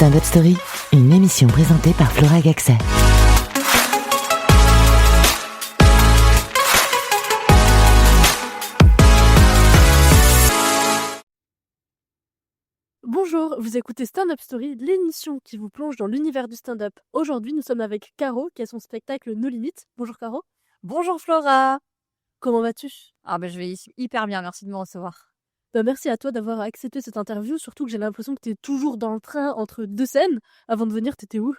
Stand Up Story, une émission présentée par Flora Gaxet. Bonjour, vous écoutez Stand Up Story, l'émission qui vous plonge dans l'univers du stand-up. Aujourd'hui, nous sommes avec Caro qui a son spectacle No Limites. Bonjour Caro. Bonjour Flora. Comment vas-tu? Je vais hyper bien, merci de me recevoir. Merci à toi d'avoir accepté cette interview, surtout que j'ai l'impression que tu es toujours dans le train entre deux scènes. Avant de venir, t'étais où?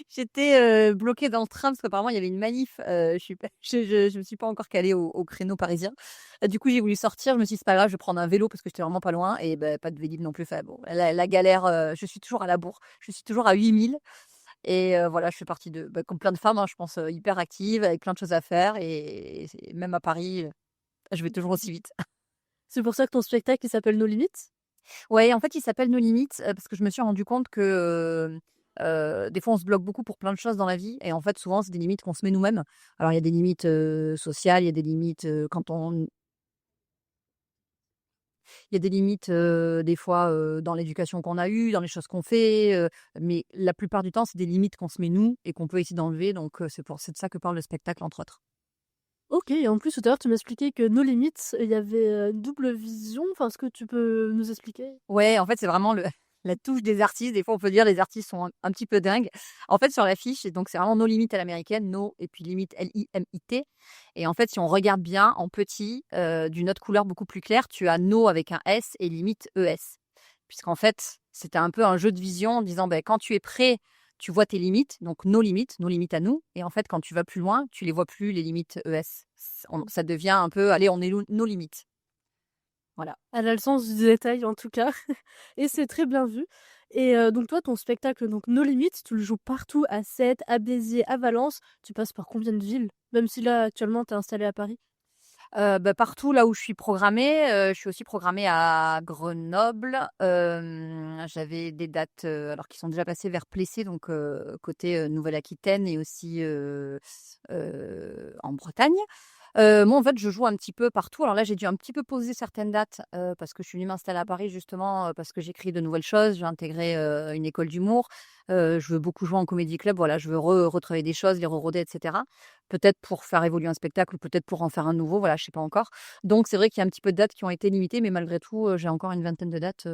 J'étais bloquée dans le train parce qu'apparemment il y avait une manif. Je me suis pas encore calée au créneau parisien. Du coup, j'ai voulu sortir. Je me suis dit, c'est pas grave, je vais prendre un vélo parce que j'étais vraiment pas loin. Et pas de Vélib non plus. Enfin, bon, la galère, je suis toujours à la bourre. Je suis toujours à 8000. Et voilà, je fais partie de, comme plein de femmes, hein, je pense, hyper active, avec plein de choses à faire. Et même à Paris, je vais toujours aussi vite. C'est pour ça que ton spectacle il s'appelle No Limites? Ouais, en fait, il s'appelle No Limites parce que je me suis rendu compte que des fois, on se bloque beaucoup pour plein de choses dans la vie. Et en fait, souvent, c'est des limites qu'on se met nous-mêmes. Alors, il y a des limites sociales, il y a des limites il y a des limites des fois dans l'éducation qu'on a eue, dans les choses qu'on fait. Mais la plupart du temps, c'est des limites qu'on se met nous et qu'on peut essayer d'enlever. Donc, c'est de ça que parle le spectacle, entre autres. Ok, et en plus tout à l'heure tu m'expliquais que No Limites, il y avait une double vision. Enfin, est-ce que tu peux nous expliquer? Ouais, en fait, c'est vraiment la touche des artistes. Des fois, on peut dire les artistes sont un petit peu dingues. En fait, sur l'affiche, donc c'est vraiment No Limit à l'américaine, No et puis limite Limit. Et en fait, si on regarde bien en petit, d'une autre couleur beaucoup plus claire, tu as No avec un S et limite ES. Puisqu'en fait, c'était un peu un jeu de vision en disant, quand tu es prêt, tu vois tes limites, donc nos limites à nous. Et en fait, quand tu vas plus loin, tu les vois plus, les limites ES. Ça devient un peu, allez, on est nos limites. Voilà. Elle a le sens du détail en tout cas. Et c'est très bien vu. Et donc toi, ton spectacle, donc No Limites, tu le joues partout, à Sète, à Béziers, à Valence. Tu passes par combien de villes? Même si là, actuellement, tu es installée à Paris. Partout là où je suis programmée, je suis aussi programmée à Grenoble. J'avais des dates, alors qui sont déjà passées vers Plessis, donc côté, Nouvelle-Aquitaine et aussi, en Bretagne. Moi, en fait, je joue un petit peu partout. Alors là, j'ai dû un petit peu poser certaines dates, parce que je suis venue m'installer à Paris justement, parce que j'écris de nouvelles choses. J'ai intégré, une école d'humour. Je veux beaucoup jouer en comédie club. Voilà, je veux retravailler des choses, les reroder et cetera. Peut-être pour faire évoluer un spectacle ou peut-être pour en faire un nouveau, voilà, je sais pas encore. Donc c'est vrai qu'il y a un petit peu de dates qui ont été limitées, mais malgré tout, j'ai encore une vingtaine de dates,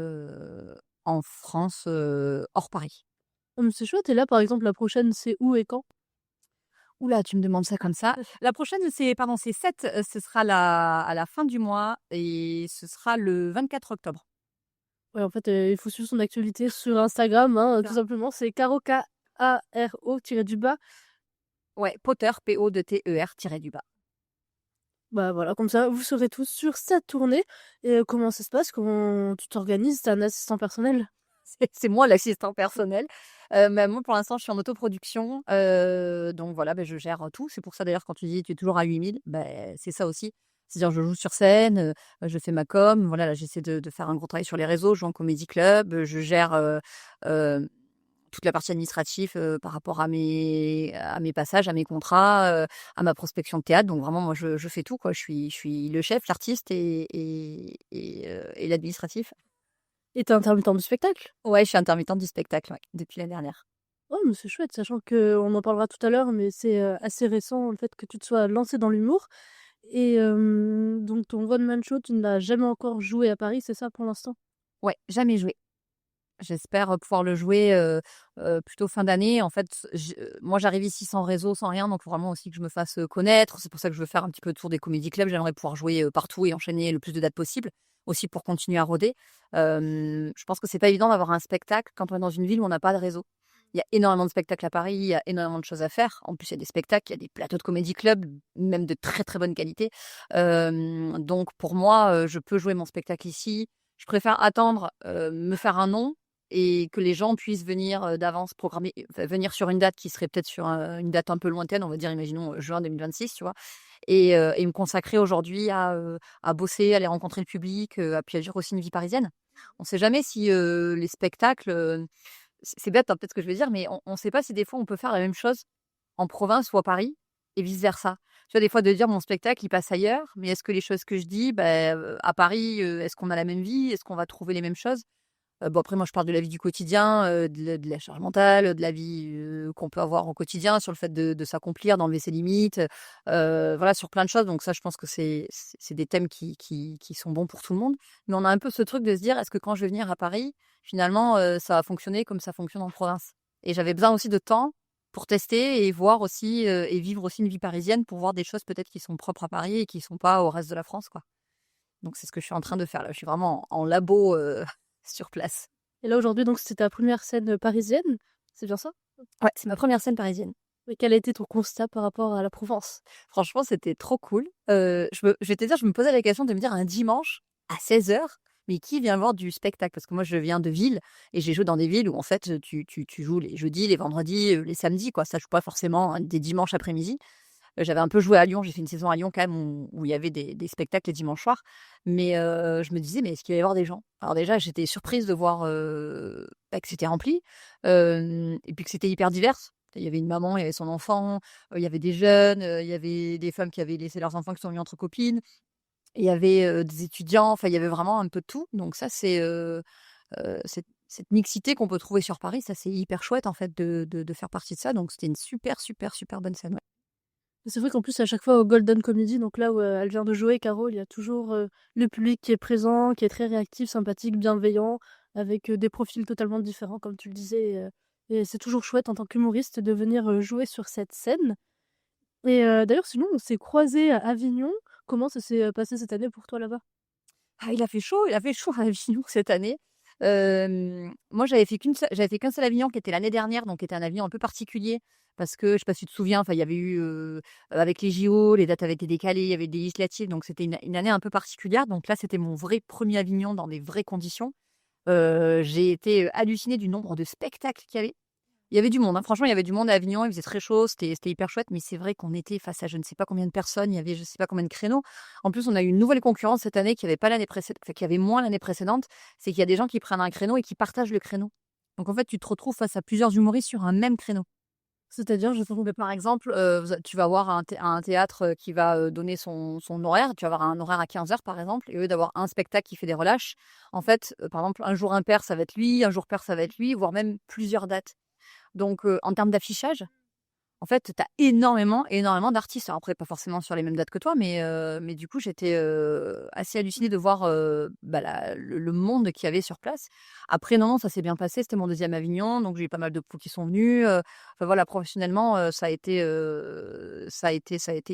en France, hors Paris. Mais c'est chouette. Et là, par exemple, la prochaine, c'est où et quand? Ouh là, tu me demandes ça comme ça. La prochaine, c'est 7, ce sera à la fin du mois et ce sera le 24 octobre. Ouais, en fait, il faut suivre son actualité sur Instagram, hein, tout simplement. C'est Caro, Karo-du-bas. Ouais, Potter, Potter-du-bas. Bah voilà, comme ça, vous serez tous sur cette tournée. Et comment ça se passe? Comment tu t'organises? T'as un assistant personnel? C'est moi l'assistant personnel. Mais moi, pour l'instant, je suis en autoproduction. Donc voilà, je gère tout. C'est pour ça d'ailleurs, quand tu dis tu es toujours à 8000, c'est ça aussi. C'est-à-dire, je joue sur scène, je fais ma com. Voilà, là, j'essaie de faire un gros travail sur les réseaux. Je joue en comédie club. Je gère toute la partie administrative par rapport à mes passages, à mes contrats, à ma prospection de théâtre. Donc vraiment, moi, je fais tout, quoi. Je suis le chef, l'artiste et l'administratif. Et t'es intermittent du spectacle? Ouais, je suis intermittente du spectacle, ouais, depuis l'année dernière. Oh, mais c'est chouette, sachant qu'on en parlera tout à l'heure, mais c'est assez récent le fait que tu te sois lancée dans l'humour. Et donc ton one man show, tu ne l'as jamais encore joué à Paris, c'est ça pour l'instant? Ouais, jamais joué. J'espère pouvoir le jouer plutôt fin d'année. En fait, moi, j'arrive ici sans réseau, sans rien, donc il faut vraiment aussi que je me fasse connaître. C'est pour ça que je veux faire un petit peu le tour des comédie clubs. J'aimerais pouvoir jouer partout et enchaîner le plus de dates possible, aussi pour continuer à rôder. Je pense que c'est pas évident d'avoir un spectacle quand on est dans une ville où on n'a pas de réseau. Il y a énormément de spectacles à Paris, il y a énormément de choses à faire. En plus, il y a des spectacles, il y a des plateaux de comédie club, même de très très bonne qualité. Donc pour moi, je peux jouer mon spectacle ici. Je préfère attendre, me faire un nom et que les gens puissent venir d'avance programmer, venir sur une date qui serait peut-être sur une date un peu lointaine, on va dire, imaginons juin 2026, tu vois, et me consacrer aujourd'hui à bosser, à aller rencontrer le public, puis à vivre aussi une vie parisienne. On ne sait jamais si les spectacles, c'est bête, hein, peut-être ce que je vais dire, mais on ne sait pas si des fois on peut faire la même chose en province ou à Paris et vice-versa. Tu vois, des fois de dire mon spectacle, il passe ailleurs, mais est-ce que les choses que je dis, à Paris, est-ce qu'on a la même vie? Est-ce qu'on va trouver les mêmes choses? Bon, après, moi, je parle de la vie du quotidien, de la charge mentale, de la vie qu'on peut avoir au quotidien, sur le fait de s'accomplir, d'enlever ses limites, voilà, sur plein de choses. Donc, ça, je pense que c'est des thèmes qui sont bons pour tout le monde. Mais on a un peu ce truc de se dire, est-ce que quand je vais venir à Paris, finalement, ça va fonctionner comme ça fonctionne en province? Et j'avais besoin aussi de temps pour tester et voir aussi et vivre aussi une vie parisienne pour voir des choses peut-être qui sont propres à Paris et qui sont pas au reste de la France, quoi. Donc, c'est ce que je suis en train de faire là. Je suis vraiment en labo sur place. Et là, aujourd'hui, donc, c'était ta première scène parisienne, c'est bien ça? Ouais, c'est ma première scène parisienne. Et quel a été ton constat par rapport à la Provence? Franchement, c'était trop cool. Je vais te dire, je me posais la question de me dire un dimanche à 16h, mais qui vient voir du spectacle? Parce que moi, je viens de ville et j'ai joué dans des villes où en fait, tu joues les jeudis, les vendredis, les samedis, quoi. Ça joue pas forcément des dimanches après-midi. J'avais un peu joué à Lyon, j'ai fait une saison à Lyon quand même où il y avait des spectacles les dimanches soirs. Mais je me disais, mais est-ce qu'il va y avoir des gens? Alors déjà, j'étais surprise de voir que c'était rempli et puis que c'était hyper divers. Il y avait une maman, il y avait son enfant, il y avait des jeunes, il y avait des femmes qui avaient laissé leurs enfants qui sont venus entre copines, il y avait des étudiants, enfin il y avait vraiment un peu de tout. Donc ça, c'est cette mixité qu'on peut trouver sur Paris, ça c'est hyper chouette en fait de faire partie de ça. Donc c'était une super, super, super bonne scène. Ouais. C'est vrai qu'en plus, à chaque fois au Golden Comedy, donc là où elle vient de jouer, Caro, il y a toujours le public qui est présent, qui est très réactif, sympathique, bienveillant, avec des profils totalement différents, comme tu le disais. Et c'est toujours chouette en tant qu'humoriste de venir jouer sur cette scène. Et d'ailleurs, sinon, on s'est croisés à Avignon. Comment ça s'est passé cette année pour toi là-bas? Ah, il a fait chaud à Avignon cette année. Moi, j'avais fait qu'un seul Avignon qui était l'année dernière, donc qui était un Avignon un peu particulier parce que je sais pas si tu te souviens, enfin, il y avait eu avec les JO, les dates avaient été décalées, il y avait des législatives, donc c'était une année un peu particulière. Donc là, c'était mon vrai premier Avignon dans des vraies conditions. J'ai été hallucinée du nombre de spectacles qu'il y avait. Il y avait du monde, hein. Franchement, il y avait du monde à Avignon, il faisait très chaud, c'était hyper chouette, mais c'est vrai qu'on était face à je ne sais pas combien de personnes, il y avait je sais pas combien de créneaux. En plus, on a eu une nouvelle concurrence cette année qui avait pas l'année précédente, enfin, qui avait moins l'année précédente, c'est qu'il y a des gens qui prennent un créneau et qui partagent le créneau. Donc en fait, tu te retrouves face à plusieurs humoristes sur un même créneau. C'est-à-dire, je trouve. Par exemple, tu vas avoir un théâtre qui va donner son horaire. Tu vas avoir un horaire à 15h, par exemple, et au lieu d'avoir un spectacle qui fait des relâches, en fait, par exemple, un jour impair, ça va être lui, un jour pair, ça va être lui, voire même plusieurs dates. Donc, en termes d'affichage, en fait, tu as énormément, énormément d'artistes. Alors après, pas forcément sur les mêmes dates que toi, mais du coup, j'étais assez hallucinée de voir le monde qu'il y avait sur place. Après, non, ça s'est bien passé. C'était mon deuxième Avignon, donc j'ai eu pas mal de pros qui sont venus. Enfin voilà, professionnellement, ça a été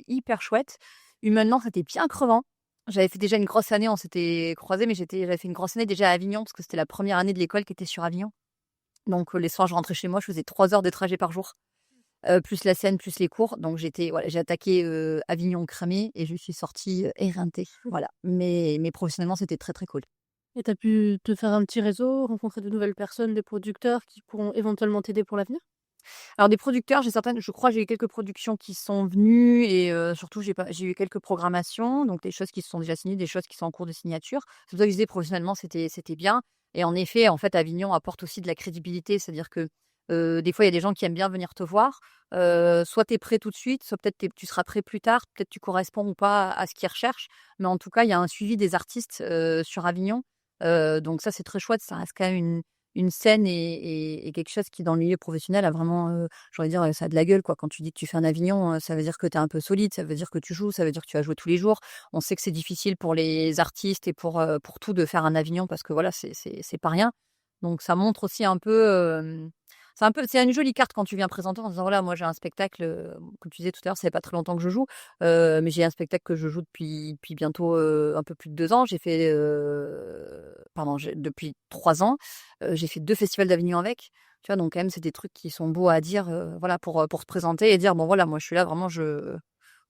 hyper chouette. Humainement, c'était bien crevant. J'avais fait déjà une grosse année, on s'était croisés, mais j'avais fait une grosse année déjà à Avignon, parce que c'était la première année de l'école qui était sur Avignon. Donc les soirs, je rentrais chez moi, je faisais 3 heures de trajet par jour, plus la scène, plus les cours. Donc voilà, j'ai attaqué Avignon cramé et je suis sortie éreintée. Voilà. Mais professionnellement, c'était très, très cool. Et tu as pu te faire un petit réseau, rencontrer de nouvelles personnes, des producteurs qui pourront éventuellement t'aider pour l'avenir? Alors des producteurs, je crois, j'ai eu quelques productions qui sont venues et surtout j'ai eu quelques programmations, donc des choses qui se sont déjà signées, des choses qui sont en cours de signature. C'est pour ça que je disais professionnellement, c'était bien. Et en effet, en fait, Avignon apporte aussi de la crédibilité, c'est-à-dire que des fois, il y a des gens qui aiment bien venir te voir. Soit tu es prêt tout de suite, soit peut-être tu seras prêt plus tard, peut-être tu corresponds ou pas à ce qu'ils recherchent. Mais en tout cas, il y a un suivi des artistes sur Avignon. Donc ça, c'est très chouette. Ça reste quand même une scène et quelque chose qui, dans le milieu professionnel, a vraiment, j'aurais dire, ça a de la gueule, quoi. Quand tu dis que tu fais un Avignon, ça veut dire que tu es un peu solide, ça veut dire que tu joues, ça veut dire que tu vas jouer tous les jours. On sait que c'est difficile pour les artistes et pour tout de faire un Avignon parce que voilà, c'est pas rien. Donc ça montre aussi un peu, c'est une jolie carte quand tu viens présenter en disant voilà, moi j'ai un spectacle, comme tu disais tout à l'heure, ça fait pas très longtemps que je joue, mais j'ai un spectacle que je joue depuis bientôt un peu plus de 2 ans. J'ai fait, depuis 3 ans, j'ai fait 2 festivals d'Avignon avec. Tu vois? Donc quand même, c'est des trucs qui sont beaux à dire, voilà, pour se présenter et dire bon voilà, moi je suis là vraiment,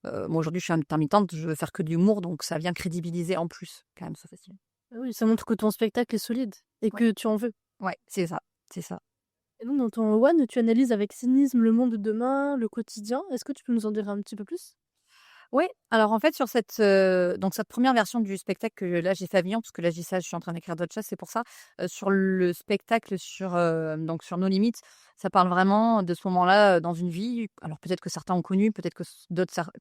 moi aujourd'hui je suis intermittente, je veux faire que de l'humour, donc ça vient crédibiliser en plus quand même ce festival. Ah oui, ça montre que ton spectacle est solide et Ouais. que tu en veux. Ouais, c'est ça, c'est ça. Et donc, dans ton One, tu analyses avec cynisme le monde de demain, le quotidien. Est-ce que tu peux nous en dire un petit peu plus? Oui, alors en fait sur cette première version du spectacle que là j'ai fait à Avignon, parce que là je dis ça, je suis en train d'écrire d'autres choses, c'est pour ça. Sur le spectacle donc sur Nos Limites, ça parle vraiment de ce moment-là, dans une vie. Alors peut-être que certains ont connu, peut-être que d'autres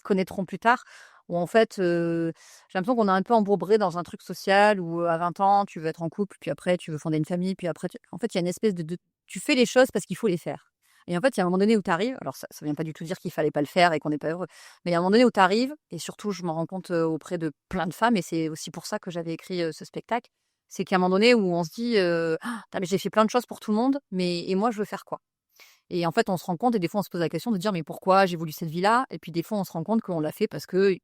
connaîtront plus tard. où en fait, j'ai l'impression qu'on est un peu embourbé dans un truc social où, à 20 ans, tu veux être en couple, puis après tu veux fonder une famille, puis après en fait, il y a une espèce de tu fais les choses parce qu'il faut les faire. Et en fait, il y a un moment donné où tu arrives, alors ça vient pas du tout dire qu'il fallait pas le faire et qu'on n'est pas heureux, mais il y a un moment donné où tu arrives et surtout je m'en rends compte, auprès de plein de femmes et c'est aussi pour ça que j'avais écrit, ce spectacle. C'est qu'à un moment donné où on se dit, «Ah, mais j'ai fait plein de choses pour tout le monde, mais et moi je veux faire quoi?» Et en fait, on se rend compte et des fois on se pose la question de dire: «Mais pourquoi j'ai voulu cette vie-là?» Et puis des fois on se rend compte qu'on l'a fait parce que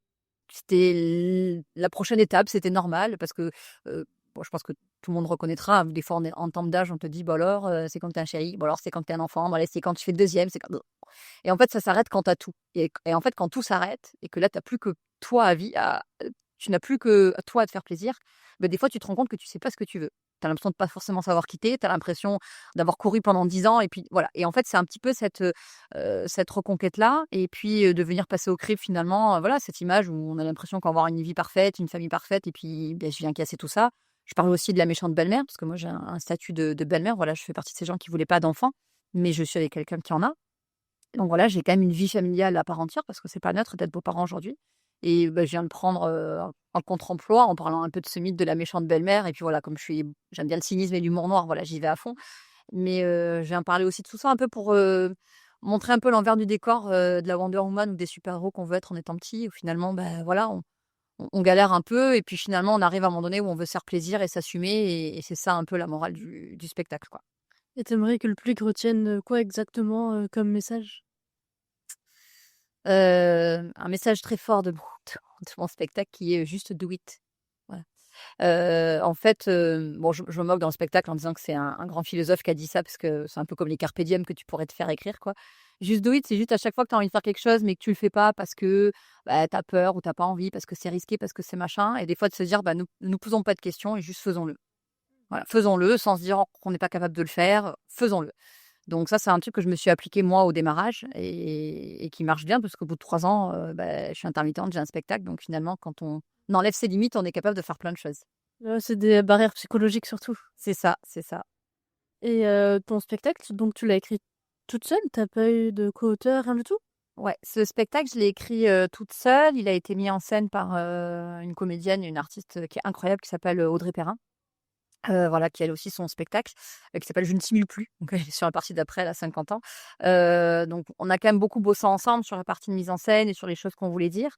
c'était la prochaine étape, c'était normal parce que, bon, je pense que tout le monde reconnaîtra, des fois on est en termes d'âge, on te dit: «Bah alors, c'est quand tu un chéri, bon alors c'est quand tu un enfant, bon allez c'est quand tu fais le 2e, c'est quand» et en fait ça s'arrête quand tu tout et en fait quand tout s'arrête et que là tu plus que toi à vie à tu n'as plus que toi à te faire plaisir, bah, des fois tu te rends compte que tu sais pas ce que tu veux. Tu as l'impression de pas forcément savoir quitter, tu as l'impression d'avoir couru pendant 10 ans et puis voilà et en fait c'est un petit peu cette reconquête-là et puis, de venir passer au crible finalement, voilà, cette image où on a l'impression qu'on va avoir une vie parfaite, une famille parfaite et puis, beh, je viens casser tout ça. Je parle aussi de la méchante belle-mère parce que moi j'ai un statut de belle-mère, voilà, je fais partie de ces gens qui voulaient pas d'enfants, mais je suis avec quelqu'un qui en a. Donc voilà, j'ai quand même une vie familiale à part entière parce que c'est pas neutre d'être beau-parent aujourd'hui et bah, je viens de prendre, un contre-emploi en parlant un peu de ce mythe de la méchante belle-mère et puis voilà, comme j'aime bien le cynisme et l'humour noir, voilà, j'y vais à fond. Mais, je viens parler aussi de tout ça un peu pour, montrer un peu l'envers du décor, de la Wonder Woman ou des super-héros qu'on veut être en étant petit, où finalement, bah, voilà, on galère un peu et puis finalement on arrive à un moment donné où on veut se faire plaisir et s'assumer et c'est ça un peu la morale du spectacle, quoi. Et tu que le public retienne, quoi exactement, comme message? Un message très fort de mon spectacle qui est juste do it. Voilà. En fait, bon, je me moque dans le spectacle en disant que c'est un grand philosophe qui a dit ça parce que c'est un peu comme les carpe diem que tu pourrais te faire écrire, quoi. Juste do it, c'est juste à chaque fois que tu as envie de faire quelque chose, mais que tu le fais pas parce que, bah, tu as peur ou tu as pas envie, parce que c'est risqué, parce que c'est machin et des fois de se dire: «Bah, nous posons pas de questions et juste faisons-le». Voilà, faisons-le sans se dire qu'on n'est pas capable de le faire, faisons-le. Donc ça, c'est un truc que je me suis appliqué moi au démarrage et qui marche bien parce qu'au bout de 3 ans, bah, je suis intermittente, j'ai un spectacle donc finalement quand on enlève ses limites, on est capable de faire plein de choses. Ouais, c'est des barrières psychologiques surtout. C'est ça, c'est ça. Et ton spectacle, donc tu l'as écrit toute seule? T'as pas eu de co-auteur, rien du tout? Ouais, ce spectacle, je l'ai écrit, toute seule. Il a été mis en scène par, une comédienne, une artiste, qui est incroyable qui s'appelle, Audrey Perrin. Voilà, qui a elle aussi son spectacle, qui s'appelle «Je ne simule plus», donc elle est sur la partie d'après, elle a 50 ans. Donc on a quand même beaucoup bossé ensemble sur la partie de mise en scène et sur les choses qu'on voulait dire,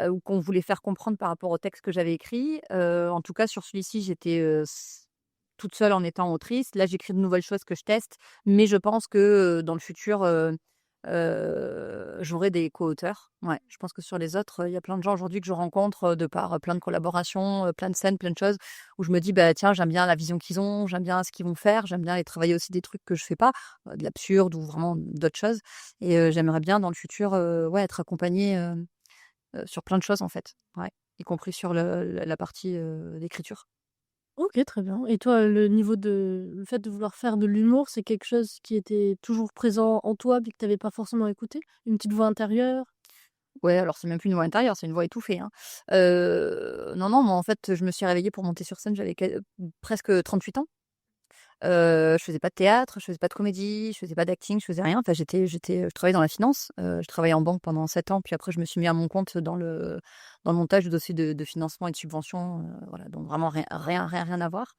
ou qu'on voulait faire comprendre par rapport au texte que j'avais écrit. En tout cas sur celui-ci, j'étais, toute seule en étant autrice. Là, j'écris de nouvelles choses que je teste, mais je pense que, dans le futur, j'aurai des co-auteurs. Ouais, je pense que sur les autres, il y a plein de gens aujourd'hui que je rencontre, de par, plein de collaborations, plein de scènes, plein de choses où je me dis: «Bah, tiens, j'aime bien la vision qu'ils ont, j'aime bien ce qu'ils vont faire, j'aime bien aller travailler aussi des trucs que je fais pas, de l'absurde ou vraiment d'autres choses» et j'aimerais bien dans le futur, ouais, être accompagnée, sur plein de choses en fait. Ouais, y compris sur la partie, d'écriture. OK, très bien. Et toi, le fait de vouloir faire de l'humour, c'est quelque chose qui était toujours présent en toi, mais que tu pas forcément écouté? Une petite voix intérieure? Ouais, alors c'est même plus une voix intérieure, c'est une voix étouffée, hein. Non, non, moi, en fait, je me suis réveillée pour monter sur scène, j'avais presque 8 ans. Je faisais pas de théâtre, je faisais pas de comédie, je faisais pas d'acting, je faisais rien. Enfin, je travaillais dans la finance, je travaillais en banque pendant 7 ans, puis après je me suis mis à mon compte dans le montage de dossiers de financement et de subvention, voilà, donc vraiment rien à voir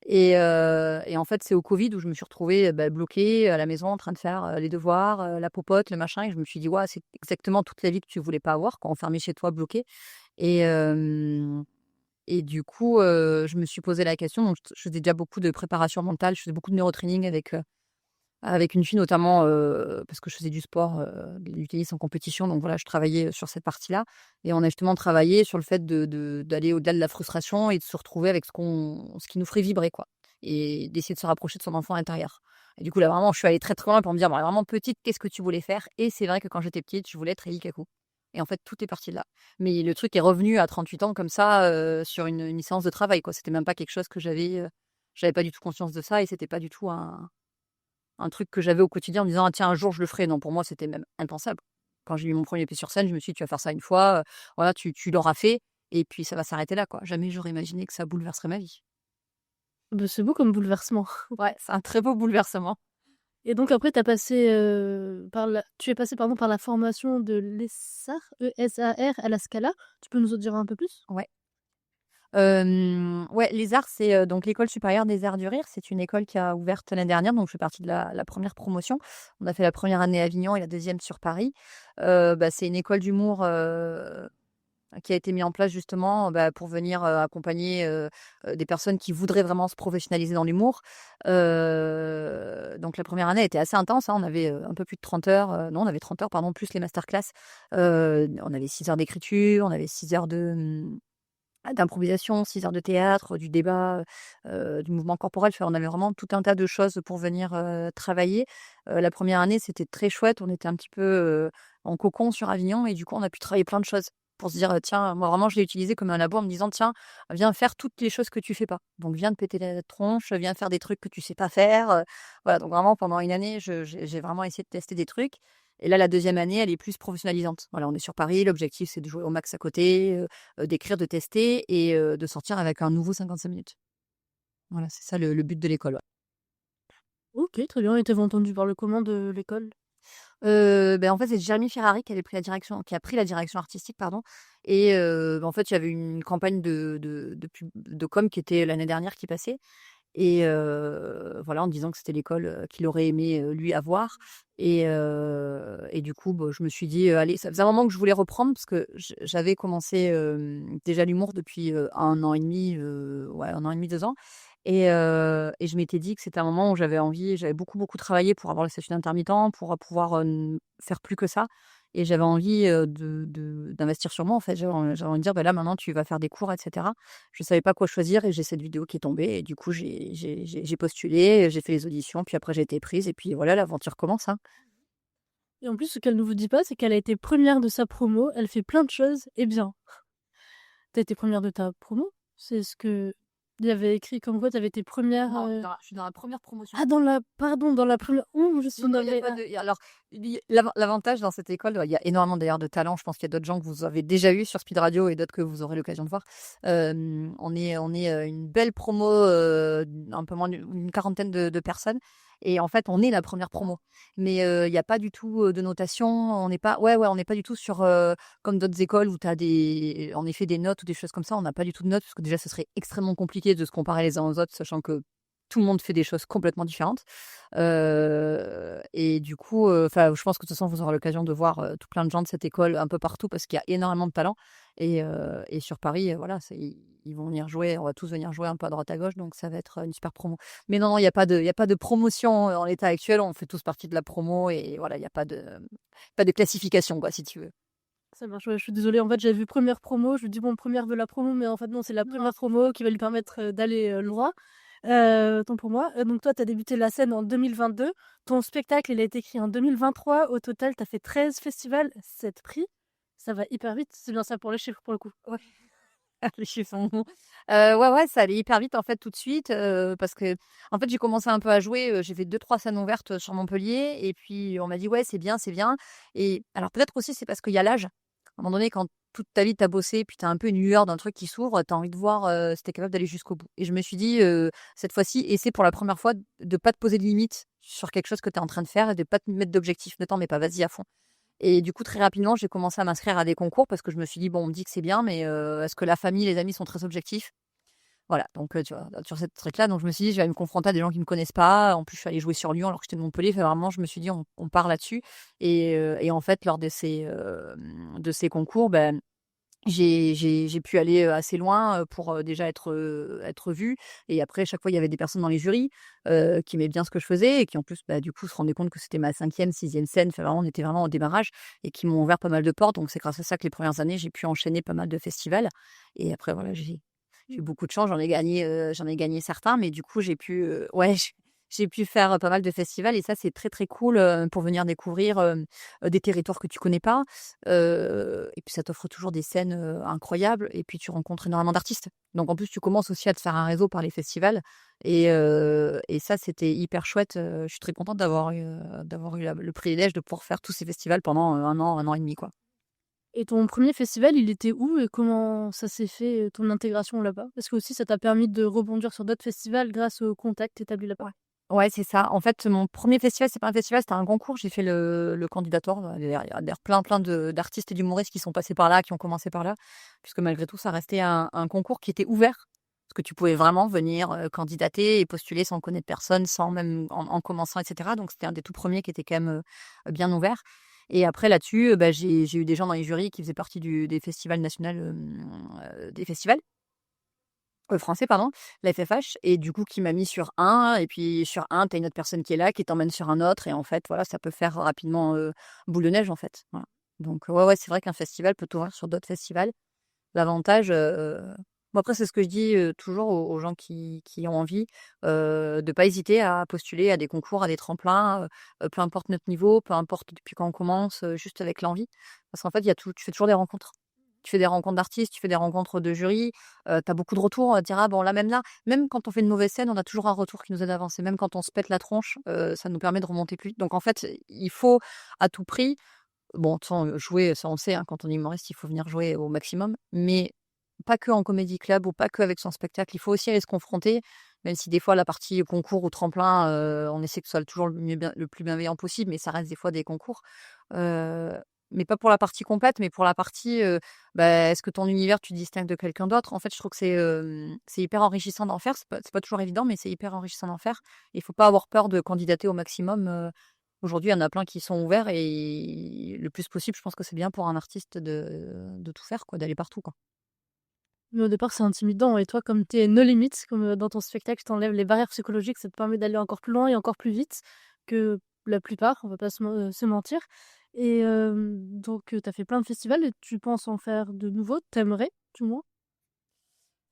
et en fait, c'est au covid où je me suis retrouvée, bah, bloquée à la maison en train de faire, les devoirs, la popote, le machin et je me suis dit: «Waouh, c'est exactement toute la vie que tu voulais pas avoir, quoi, enfermée chez toi, bloquée» et hem et du coup, je me suis posé la question, donc je faisais déjà beaucoup de préparation mentale, je faisais beaucoup de neurotraining avec une fille notamment, parce que je faisais du sport, du tennis en compétition, donc voilà, je travaillais sur cette partie-là et on a justement travaillé sur le fait d'aller au-delà de la frustration et de se retrouver avec ce qui nous ferait vibrer, quoi et d'essayer de se rapprocher de son enfant intérieur et du coup, là, vraiment, je suis allée très, très loin pour me dire: «Bah, vraiment petite, qu'est-ce que tu voulais faire?» et c'est vrai que quand j'étais petite, je voulais être Heidi Kaku et en fait, tout est parti de là. Mais le truc est revenu à 38 ans comme ça, sur une séance de travail, quoi. C'était même pas quelque chose que j'avais pas du tout conscience de ça et c'était pas du tout un truc que j'avais au quotidien en me disant: «Ah tiens, un jour je le ferai». Non, pour moi, c'était même impensable. Quand j'ai eu mon premier pied sur scène, je me suis dit: «Tu vas faire ça une fois, voilà, tu l'auras fait et puis ça va s'arrêter là, quoi». Jamais j'aurais imaginé que ça bouleverserait ma vie. Bah, c'est beau comme bouleversement. Ouais, c'est un très beau bouleversement. Et donc après tu es passé pardon par la formation de l'ESSAR, ESAR à la Scala. Tu peux nous en dire un peu plus? Ouais. Ouais, les arts, c'est, donc l'École supérieure des arts du rire. C'est une école qui a ouverte l'année dernière, donc je fais partie de la 1re promotion. On a fait la première année à Avignon et la deuxième sur Paris. C'est une école d'humour, qui a été mise en place justement, pour venir, accompagner, des personnes qui voudraient vraiment se professionnaliser dans l'humour. Donc la première année était assez intense, hein. On avait, un peu plus de 30 heures, non, on avait 30 heures pardon, plus les masterclass. On avait 6 heures d'écriture, on avait 6 heures d'improvisation, 6 heures de théâtre, du débat, du mouvement corporel. Enfin, on avait vraiment tout un tas de choses pour venir, travailler. La première année, c'était très chouette. On était un petit peu, en cocon sur Avignon et du coup, on a pu travailler plein de choses pour se dire: «Tiens», moi vraiment je l'ai utilisé comme un labo en me disant: «Tiens, viens faire toutes les choses que tu fais pas. Donc viens te péter la tronche, viens faire des trucs que tu sais pas faire», voilà, donc vraiment pendant une année, j'ai vraiment essayé de tester des trucs et là, la deuxième année, elle est plus professionnalisante. Voilà, on est sur Paris, l'objectif, c'est de jouer au max à côté, d'écrire, de tester et de sortir avec un nouveau 55 minutes. Voilà, c'est ça le but de l'école, ouais. OK, très bien et tu avais entendu parler comment de l'école? En fait, c'est Jérémy Ferrari qui a pris la direction artistique, pardon et en fait, il y avait une campagne de com qui était l'année dernière qui passait et voilà, en disant que c'était l'école, qu'il aurait aimé, lui avoir et du coup, je me suis dit: «Allez», ça faisait un moment que je voulais reprendre parce que j'avais commencé, déjà l'humour depuis, 1 an et demi, ouais, 1 an et demi, 2 ans et je m'étais dit que c'était un moment où j'avais beaucoup, beaucoup travaillé pour avoir le statut d'intermittent, pour pouvoir, faire plus que ça et j'avais envie, d'investir sur moi, en fait. J'avais envie de dire: «Là, maintenant, tu vas faire des cours et cetera». Je savais pas quoi choisir et j'ai cette vidéo qui est tombée et du coup, j'ai postulé, j'ai fait les auditions, puis après j'ai été prise et puis voilà, l'aventure commence, hein. Et en plus, ce qu'elle ne vous dit pas, c'est qu'elle a été première de sa promo, elle fait plein de choses et bien. Tu as été première de ta promo? C'est ce qu'il y avait écrit comme quoi tu avais été première, Non, je suis dans la première promotion. ah dans la première. Ouh, je suis Non, non, il y a navrée. pas de alors, l'avantage dans cette école, il y a énormément d'ailleurs de talents. Je pense qu'il y a d'autres gens que vous avez déjà eu sur Speed Radio et d'autres que vous aurez l'occasion de voir. On est, une belle promo, un peu moins d'une quarantaine de personnes et en fait, on est la première promo. Mais, il y a pas du tout, de notation. On n'est pas ouais, on n'est pas du tout sur, comme d'autres écoles où tu as en effet des notes ou des choses comme ça. On n'a pas du tout de notes parce que déjà, ce serait extrêmement compliqué de se comparer les uns aux autres, sachant que tout le monde fait des choses complètement différentes. Et du coup, enfin, je pense que de toute façon, vous aurez l'occasion de voir, tout plein de gens de cette école un peu partout parce qu'il y a énormément de talent et sur Paris, voilà, ils vont venir jouer, on va tous venir jouer un peu à droite à gauche, donc ça va être, une super promo. Mais non, non, il y a pas de promotion, en l'état actuel, on fait tous partie de la promo et voilà, il y a pas de classification quoi, si tu veux. Ça marche, ouais, je suis désolée, en fait, j'avais vu première promo, je me dis: «Bon, première de la promo», mais en fait, non, c'est la première promo qui va lui permettre, d'aller, loin. Autant pour moi. Donc toi, tu as débuté la scène en 2022. Ton spectacle, il a été écrit en 2023. Au total, tu as fait 13 festivals, 7 prix. Ça va hyper vite. C'est bien ça pour les chiffres, pour le coup. Ouais, les chiffres sont bons. Ouais, ouais, ça allait hyper vite en fait tout de suite, parce que en fait, j'ai commencé un peu à jouer, j'ai fait 2-3 scènes ouvertes, sur Montpellier et puis on m'a dit: «Ouais, c'est bien, c'est bien» et alors peut-être aussi c'est parce qu'il y a l'âge. À un moment donné, quand toute ta vie tu as bossé, puis tu as un peu une lueur d'un truc qui s'ouvre, tu as envie de voir, si tu es capable d'aller jusqu'au bout et je me suis dit, cette fois-ci, essaie pour la première fois de pas te poser de limites sur quelque chose que tu es en train de faire et de pas te mettre d'objectifs. Ne t'en mets pas, vas-y à fond. Et du coup, très rapidement, j'ai commencé à m'inscrire à des concours parce que je me suis dit: «Bon, on me dit que c'est bien, mais est-ce que la famille, les amis sont très objectifs?» Voilà, donc tu vois, sur cette truc-là, donc je me suis dit: «Je vais me confronter à des gens qui me connaissent pas». En plus, je suis allée jouer sur Lyon alors que j'étais de Montpellier. Enfin, vraiment, je me suis dit: «On part là-dessus» et en fait, lors de ces concours, j'ai pu aller, assez loin, pour, déjà être vue et après chaque fois, il y avait des personnes dans les jurys, qui aimaient bien ce que je faisais et qui en plus, du coup, se rendaient compte que c'était ma 5e, 6e scène. Enfin vraiment, on était vraiment au démarrage et qui m'ont ouvert pas mal de portes. Donc c'est grâce à ça que les premières années, j'ai pu enchaîner pas mal de festivals et après voilà, j'ai eu beaucoup de chance. J'en ai gagné certains, mais du coup, ouais, j'ai pu faire, pas mal de festivals et ça, c'est très, très cool, pour venir découvrir, des territoires que tu connais pas. Et puis ça t'offre toujours des scènes, incroyables et puis tu rencontres énormément d'artistes. Donc en plus, tu commences aussi à te faire un réseau par les festivals et ça, c'était hyper chouette. Je suis très contente d'avoir eu le privilège de pouvoir faire tous ces festivals pendant, 1 an et demi, quoi. Et ton premier festival, il était où et comment ça s'est fait, ton intégration là-bas? Est-ce que aussi ça t'a permis de rebondir sur d'autres festivals grâce aux contacts établis là-bas? Ouais, c'est ça. En fait, mon premier festival, c'est pas un festival, c'était un concours. J'ai fait le candidatoire. Il y a d'ailleurs plein d'artistes et d'humoristes qui sont passés par là, qui ont commencé par là, puisque malgré tout, ça restait un concours qui était ouvert. Parce que tu pouvais vraiment venir candidater et postuler sans connaître personne, sans même en commençant, etc. Donc, c'était un des tout premiers qui était quand même bien ouvert. Et après, là-dessus, bah, j'ai eu des gens dans les jurys qui faisaient partie des festivals nationaux, des festivals. Français, pardon, la FFH, et du coup qui m'a mis sur un, et puis sur un, tu as une autre personne qui est là, qui t'emmène sur un autre, et en fait, voilà, ça peut faire rapidement boule de neige, en fait. Voilà. Donc, ouais, c'est vrai qu'un festival peut t'ouvrir sur d'autres festivals. L'avantage, bon, après, c'est ce que je dis toujours aux gens qui ont envie, de pas hésiter à postuler à des concours, à des tremplins, peu importe notre niveau, peu importe depuis quand on commence, juste avec l'envie. Parce qu'en fait, il y a tu fais toujours des rencontres. Tu fais des rencontres d'artistes, tu fais des rencontres de jury, tu as beaucoup de retours, dire: «Ah bon, là, même quand on fait une mauvaise scène, on a toujours un retour qui nous aide à avancer. Même quand on se pète la tronche, ça nous permet de remonter plus vite». Donc en fait, il faut à tout prix, bon, de toute façon, jouer, ça on le sait, hein, quand on est humoriste, il faut venir jouer au maximum, mais pas que en comédie club ou pas que avec son spectacle. Il faut aussi aller se confronter, même si des fois la partie concours ou tremplin, on essaie que ce soit toujours le plus bienveillant possible, mais ça reste des fois des concours. Heu, mais pas pour la partie complète, mais pour la partie, bah, est-ce que ton univers, tu te distingues de quelqu'un d'autre? En fait, je trouve que c'est hyper enrichissant d'en faire. C'est pas toujours évident, mais c'est hyper enrichissant d'en faire. Il faut pas avoir peur de candidater au maximum. Aujourd'hui, il y en a plein qui sont ouverts, et le plus possible, je pense que c'est bien pour un artiste de tout faire, quoi, d'aller partout, quoi. Mais au départ, c'est intimidant et toi, comme tu es no limits, comme, dans ton spectacle, tu enlèves les barrières psychologiques, ça te permet d'aller encore plus loin et encore plus vite que la plupart, on va pas se mentir et donc tu as fait plein de festivals et tu penses en faire de nouveaux? T'aimerais, du moins?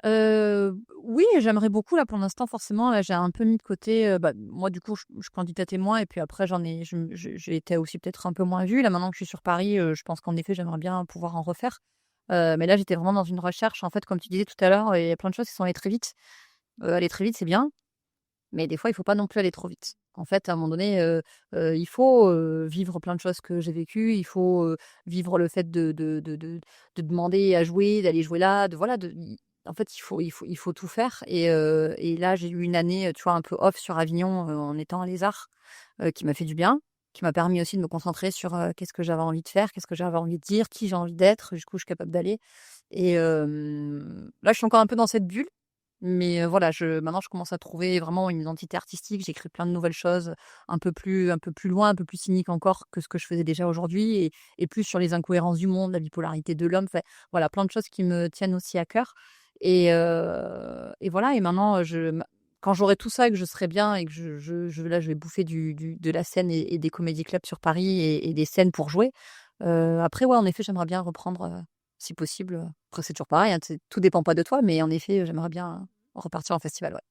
Oui, j'aimerais beaucoup là pour l'instant forcément là, j'ai un peu mis de côté, bah, moi du coup je candidatais moins, et puis après j'en ai j'ai été aussi peut-être un peu moins vue. Là maintenant que je suis sur Paris, je pense qu'en effet j'aimerais bien pouvoir en refaire. Mais là j'étais vraiment dans une recherche en fait, comme tu disais tout à l'heure, il y a plein de choses qui sont allées très vite. Aller très vite c'est bien, mais des fois il faut pas non plus aller trop vite. En fait à un moment donné, il faut, vivre plein de choses que j'ai vécues, il faut, vivre le fait de demander à jouer, d'aller jouer là, de voilà, en fait il faut tout faire, et là j'ai eu une année, tu vois, un peu off sur Avignon, en étant à Les Arts, qui m'a fait du bien, qui m'a permis aussi de me concentrer sur, qu'est-ce que j'avais envie de faire, qu'est-ce que j'avais envie de dire, qui j'ai envie d'être, jusqu'où je suis capable d'aller, et là je suis encore un peu dans cette bulle. Mais voilà, maintenant je commence à trouver vraiment une identité artistique. J'écris plein de nouvelles choses, un peu plus loin, un peu plus cyniques encore que ce que je faisais déjà aujourd'hui, et plus sur les incohérences du monde, la bipolarité de l'homme, enfin voilà, plein de choses qui me tiennent aussi à cœur, et voilà, et maintenant, quand j'aurai tout ça et que je serai bien et que je vais bouffer de la scène et des comédie clubs sur Paris, et des scènes pour jouer, après ouais, en effet, j'aimerais bien reprendre, si possible, après c'est toujours pareil, hein, tout dépend pas de toi, mais en effet, j'aimerais bien repartir en festival, ouais.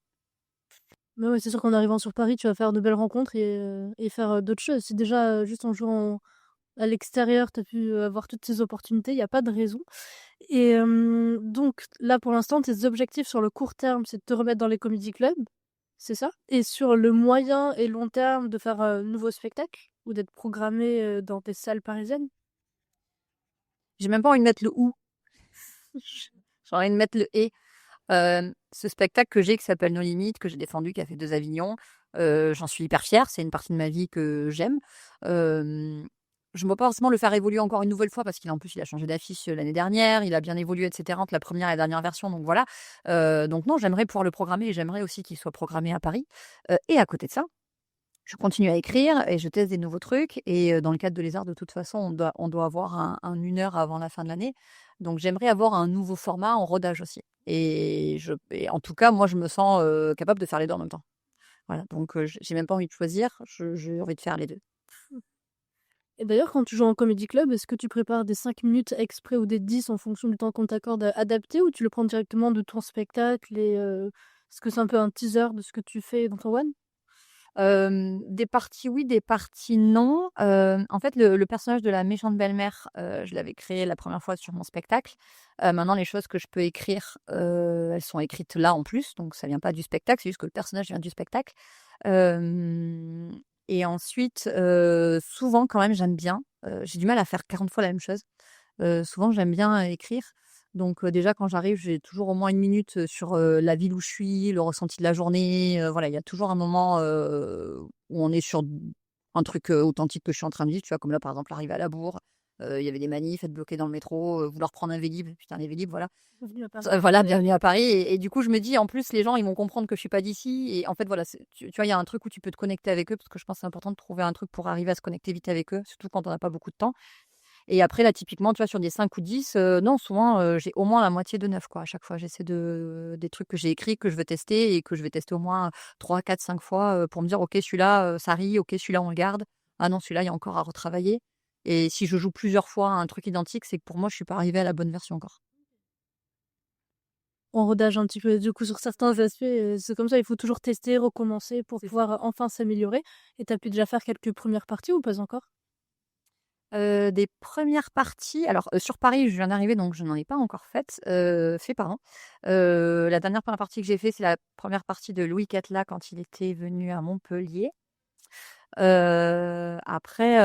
Mais ouais, c'est sûr qu'en arrivant sur Paris, tu vas faire de belles rencontres et faire, d'autres choses. Si déjà, juste en jouant à l'extérieur, tu as pu, avoir toutes ces opportunités, il y a pas de raison et donc là, pour l'instant, tes objectifs sur le court terme, c'est de te remettre dans les comédie clubs, c'est ça? Et sur le moyen et long terme, de faire, un nouveau spectacle ou d'être programmé, dans des salles parisiennes? J'ai même pas envie de mettre le «ou», j'ai envie de mettre le «et». Ce spectacle que j'ai qui s'appelle «Nos limites», que j'ai défendu, qui a fait 2 Avignon, j'en suis hyper fière, c'est une partie de ma vie que j'aime. Hem, je ne vois pas forcément le faire évoluer encore une nouvelle fois, parce en plus il a changé d'affiche, l'année dernière, il a bien évolué et cetera entre la première et la dernière version, donc voilà. Donc non, j'aimerais pouvoir le programmer, et j'aimerais aussi qu'il soit programmé à Paris. Et à côté de ça, je continue à écrire et je teste des nouveaux trucs, et dans le cadre de Les Arts, de toute façon, on doit avoir un 1 heure avant la fin de l'année. Donc j'aimerais avoir un nouveau format en rodage aussi, et en tout cas, moi, je me sens, capable de faire les 2 en même temps. Voilà, donc j'ai même pas envie de choisir, j'ai envie de faire les 2. Et d'ailleurs, quand tu joues en comédie club, est-ce que tu prépares des 5 minutes exprès ou des 10 en fonction du temps qu'on t'accorde, adapté ou tu le prends directement de ton spectacle et est-ce que c'est un peu un teaser de ce que tu fais dans ton one? Des parties oui, des parties non. En fait, le personnage de la méchante belle-mère, je l'avais créé la première fois sur mon spectacle. Maintenant, les choses que je peux écrire, elles sont écrites là en plus, donc ça vient pas du spectacle, c'est juste que le personnage vient du spectacle. Hem Et ensuite, souvent quand même j'aime bien, j'ai du mal à faire 40 fois la même chose. Souvent j'aime bien écrire. Donc déjà, quand j'arrive, j'ai toujours au moins 1 minute, sur, la ville où je suis, le ressenti de la journée, voilà, il y a toujours un moment, où on est sur un truc, authentique que je suis en train de vivre, tu vois? Comme là, par exemple, arrivé à la bourre, il y avait des manifs, être bloqué dans le métro, vouloir prendre un Vélib, putain les Vélib, voilà. Bienvenue à Paris. Voilà, bienvenue à Paris et du coup, je me dis: «En plus, les gens, ils vont comprendre que je suis pas d'ici» et en fait, voilà, tu vois, il y a un truc où tu peux te connecter avec eux parce que je pense que c'est important de trouver un truc pour arriver à se connecter vite avec eux, surtout quand on n'a pas beaucoup de temps et après là, typiquement, tu vois, sur des 5 ou 10, non, souvent, j'ai au moins la moitié de neuf, quoi, à chaque fois. J'essaie des trucs que j'ai écrits, que je veux tester et que je vais tester au moins 3, 4, 5 fois, pour me dire: «OK, celui-là, ça rit. OK, celui-là, on le garde. Ah non, celui-là, il y a encore à retravailler» et si je joue plusieurs fois un truc identique, c'est que pour moi, je suis pas arrivée à la bonne version encore. On rodage un petit peu du coup sur certains aspects, c'est comme ça, il faut toujours tester, recommencer pour C'est pouvoir, enfin s'améliorer et tu as pu déjà faire quelques premières parties ou pas encore? Des premières parties alors, sur Paris, je viens d'arriver donc je n'en ai pas encore fait pardon. La dernière première partie que j'ai fait, c'est la première partie de Louis Cathala quand il était venu à Montpellier. Après,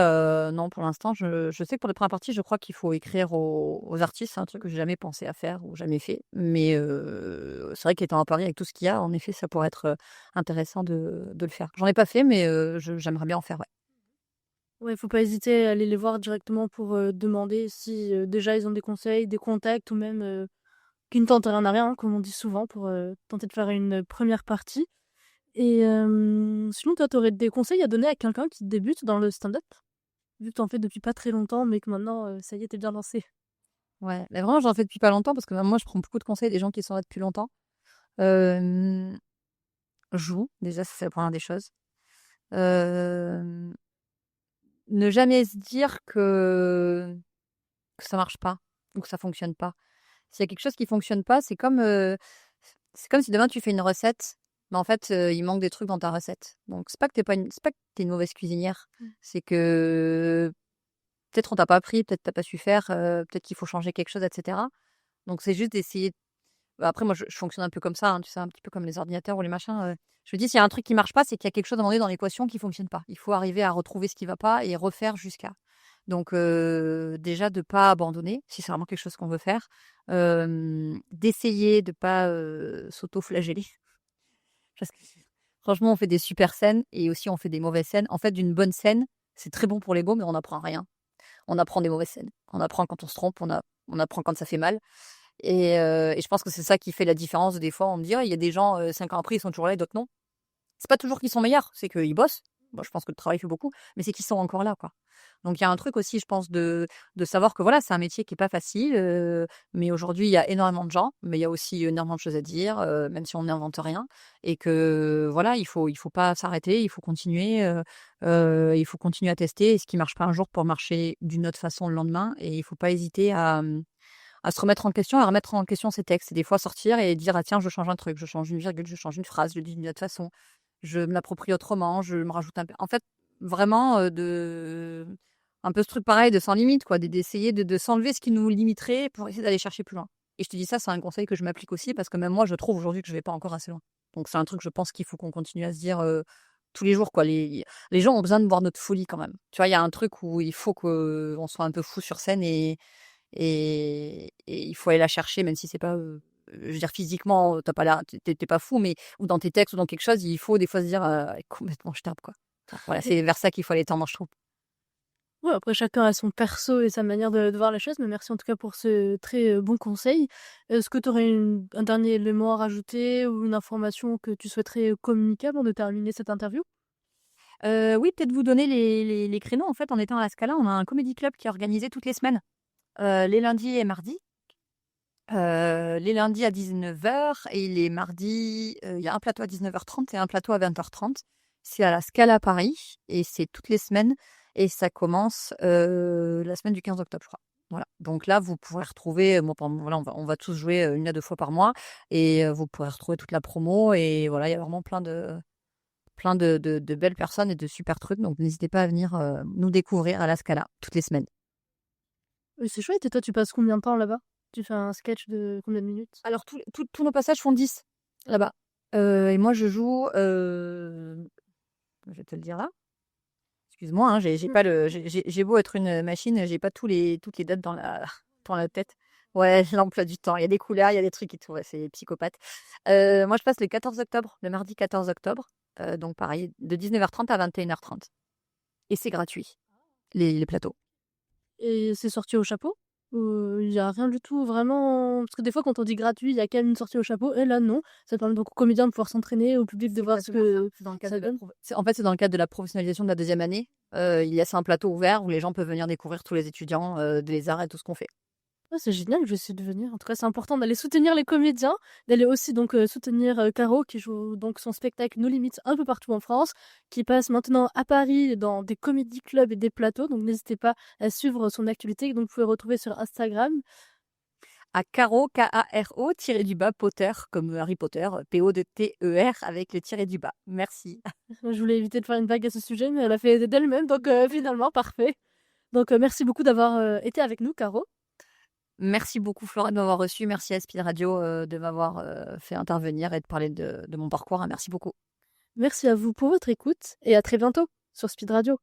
non pour l'instant, je sais que pour les premières parties, je crois qu'il faut écrire aux artistes. C'est un truc que j'ai jamais pensé à faire ou jamais fait. Mais, c'est vrai qu'étant à Paris avec tout ce qu'il y a, en effet, ça pourrait être, intéressant de le faire. J'en ai pas fait mais, j'aimerais bien en faire, ouais. Ouais, faut pas hésiter à aller les voir directement pour, demander si, déjà ils ont des conseils, des contacts ou même, qui ne tentent rien à rien, hein, comme on dit souvent pour, tenter de faire une première partie et sinon toi, tu aurais des conseils à donner à quelqu'un qui débute dans le stand-up? Vu que tu en fais depuis pas très longtemps, mais que maintenant, ça y est, tu es bien lancé. Ouais, mais vraiment, j'en fais depuis pas longtemps parce que même moi, je prends beaucoup de conseils des gens qui sont là depuis longtemps. Hem, joue, déjà, ça, c'est la première des choses. Hem, ne jamais se dire que ça marche pas ou que ça fonctionne pas. S'il y a quelque chose qui fonctionne pas, c'est comme si demain tu fais une recette, mais en fait, il manque des trucs dans ta recette. Donc c'est pas que tu es une mauvaise cuisinière, c'est que peut-être on t'a pas appris, peut-être tu as pas su faire, peut-être qu'il faut changer quelque chose et cetera. Donc c'est juste d'essayer. Bah, après moi je fonctionne un peu comme ça, hein, tu sais, un petit peu comme les ordinateurs ou les machins, je me dis: «S'il y a un truc qui marche pas, c'est qu'il y a quelque chose à un moment donné dans l'équation qui fonctionne pas». Il faut arriver à retrouver ce qui va pas et refaire jusqu'à. Donc déjà de pas abandonner, si c'est vraiment quelque chose qu'on veut faire, d'essayer de pas, s'auto-flageller. Parce que franchement, on fait des super scènes et aussi on fait des mauvaises scènes. En fait, d'une bonne scène, c'est très bon pour l'ego, mais on n'apprend rien. On apprend des mauvaises scènes. On apprend quand on se trompe, on apprend quand ça fait mal et je pense que c'est ça qui fait la différence. Des fois, on me dit: «Ouais, il y a des gens, 5 ans après, ils sont toujours là et d'autres non». C'est pas toujours qu'ils sont meilleurs, c'est qu'ils bossent. Moi, je pense que le travail fait beaucoup, mais c'est qu'ils sont encore là, quoi. Donc il y a un truc aussi, je pense, de savoir que, voilà, c'est un métier qui est pas facile, mais aujourd'hui, il y a énormément de gens, mais il y a aussi énormément de choses à dire, même si on n'invente rien et que, voilà, il faut pas s'arrêter, il faut continuer à tester et ce qui marche pas un jour pour marcher d'une autre façon le lendemain et il faut pas hésiter à se remettre en question, à remettre en question ses textes et des fois sortir et dire: «Ah tiens, je change un truc, je change une virgule, je change une phrase, je le dis d'une autre façon». Je me l'approprie autrement, je me rajoute un peu en fait, vraiment, de un peu ce truc pareil de sans limite quoi, d'essayer de s'enlever ce qui nous limiterait pour essayer d'aller chercher plus loin et je te dis ça, c'est un conseil que je m'applique aussi parce que même moi, je trouve aujourd'hui que je vais pas encore assez loin. Donc c'est un truc, je pense qu'il faut qu'on continue à se dire, tous les jours quoi. Les gens ont besoin de voir notre folie quand même. Tu vois, il y a un truc où il faut qu'on soit un peu fou sur scène et il faut aller la chercher même si c'est pas, je veux dire physiquement, tu pas l'air tu pas fou, mais ou dans tes textes ou dans quelque chose, il faut des fois se dire, complètement jetable quoi. Enfin, voilà, c'est vers ça qu'il faut aller tendre, je trouve. Ouais, après chacun a son perso et sa manière de voir la chose, mais merci en tout cas pour ce très, bon conseil. Est-ce que tu aurais un dernier élément à rajouter ou une information que tu souhaiterais communiquer avant de terminer cette interview? Oui, peut-être vous donner les créneaux. En fait, en étant à la Scala, on a un comedy club qui est organisé toutes les semaines, les lundis et mardis. Les lundis à 19h et les mardis, il y a un plateau à 19h30 et un plateau à 20h30. C'est à la Scala Paris et c'est toutes les semaines et ça commence, la semaine du 15 octobre, je crois. Voilà, donc là, vous pourrez retrouver, moi, voilà, on va tous jouer, 1 à 2 fois par mois et vous pourrez retrouver toute la promo et voilà, il y a vraiment plein de belles personnes et de super trucs, donc n'hésitez pas à venir, nous découvrir à la Scala toutes les semaines. C'est chouette et toi tu passes combien de temps là-bas? Tu fais un sketch de combien de minutes? Alors tous nos passages font 10 là-bas, et moi je joue, je vais te le dire là. Excuse-moi, hein, j'ai Mmh. pas le j'ai beau être une machine, j'ai pas toutes les dates dans la dans la tête. Ouais, l'emploi du temps. Il y a des couleurs, il y a des trucs et tout. Ouais, c'est psychopathe. Moi, je passe le 14 octobre, le mardi 14 octobre. Donc, pareil, de 19h30 à 21h30. Et c'est gratuit, les plateaux. Et c'est sorti au chapeau? Il y a rien du tout vraiment parce que des fois quand on dit gratuit, il y a quand même une sortie au chapeau et là non. Ça permet donc aux comédiens de pouvoir s'entraîner, au public de C'est voir ce exactement ça. que C'est dans le cadre ça de la donne. en fait, c'est dans le cadre de la professionnalisation de la deuxième année. C'est un plateau ouvert où les gens peuvent venir découvrir tous les étudiants, des arts et tout ce qu'on fait. Ouais, c'est génial, je vais essayer de venir. En tout cas, c'est important d'aller soutenir les comédiens, d'aller aussi donc soutenir Caro qui joue donc son spectacle No Limites un peu partout en France, qui passe maintenant à Paris dans des comédie clubs et des plateaux. Donc n'hésitez pas à suivre son actualité. Donc vous pouvez retrouver sur Instagram. À Caro, K-A-R-O, tiré du bas, Potter, comme Harry Potter, P-O-T-E-R avec le tiré du bas. Merci. Je voulais éviter de faire une vague à ce sujet, mais elle a fait d'elle-même, donc finalement parfait. Donc merci beaucoup d'avoir été avec nous, Caro. Merci beaucoup, Flora, de m'avoir reçu. Merci à Speed Radio de m'avoir fait intervenir et de parler de mon parcours. Merci beaucoup. Merci à vous pour votre écoute et à très bientôt sur Speed Radio.